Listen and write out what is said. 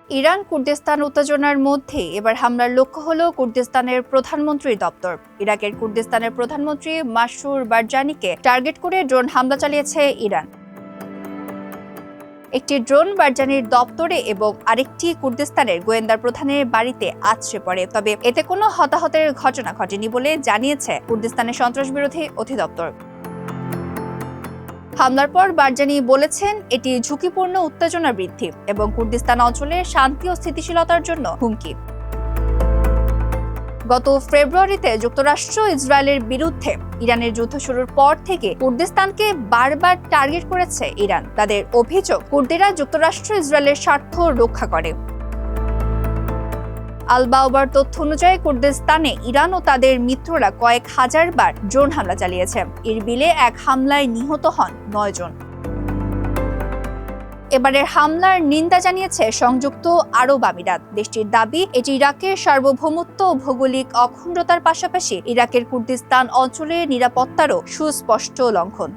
Iran Kurdistan উত্তেজনার মধ্যে এবার হামলার লক্ষ্য হলো কুর্দিস্তানের প্রধানমন্ত্রীর দপ্তর। ইরাকের কুর্দিস্তানের প্রধানমন্ত্রী মাসুর বারজানিকে টার্গেট করে ড্রোন হামলা চালিয়েছে ইরান। একটি ড্রোন বারজানির দপ্তরে এবং আরেকটি কুর্দিস্তানের গোয়েন্দা প্রধানের বাড়িতে আছড়ে পড়ে, তবে এতে কোনো হতাহতের ঘটনা ঘটেনি বলে জানিয়েছে কুর্দিস্তানের সন্ত্রাসবিরোধী অধিদপ্তর। হামলার পর বারজানি বলেছেন, এটি ঝুঁকিপূর্ণ উত্তেজনা বৃদ্ধি এবং কুর্দিস্তান অঞ্চলের শান্তি ও স্থিতিশীলতার জন্য হুমকি। গত ফেব্রুয়ারিতে যুক্তরাষ্ট্র ইসরায়েলের বিরুদ্ধে ইরানের যুদ্ধ শুরুর পর থেকে কুর্দিস্তানকে বারবার টার্গেট করেছে ইরান। তাদের অভিযোগ, কুর্দিরা যুক্তরাষ্ট্র ইসরায়েলের স্বার্থ রক্ষা করে। আল বাওবার তথ্য অনুযায়ী কুর্দিস্তানে ইরান ও তাদের মিত্ররা কয়েক হাজার বার ড্রোন হামলা চালিয়েছে। ইরবিলে এক হামলায় নিহত হন 9 জন। এবারের হামলার নিন্দা জানিয়েছে সংযুক্ত আরব আমিরাত। দেশটির দাবি, এটি ইরাকের সার্বভৌমত্ব ও ভৌগোলিক অখণ্ডতার পাশাপাশি ইরাকের কুর্দিস্তান অঞ্চলের নিরাপত্তারও সুস্পষ্ট লঙ্ঘন।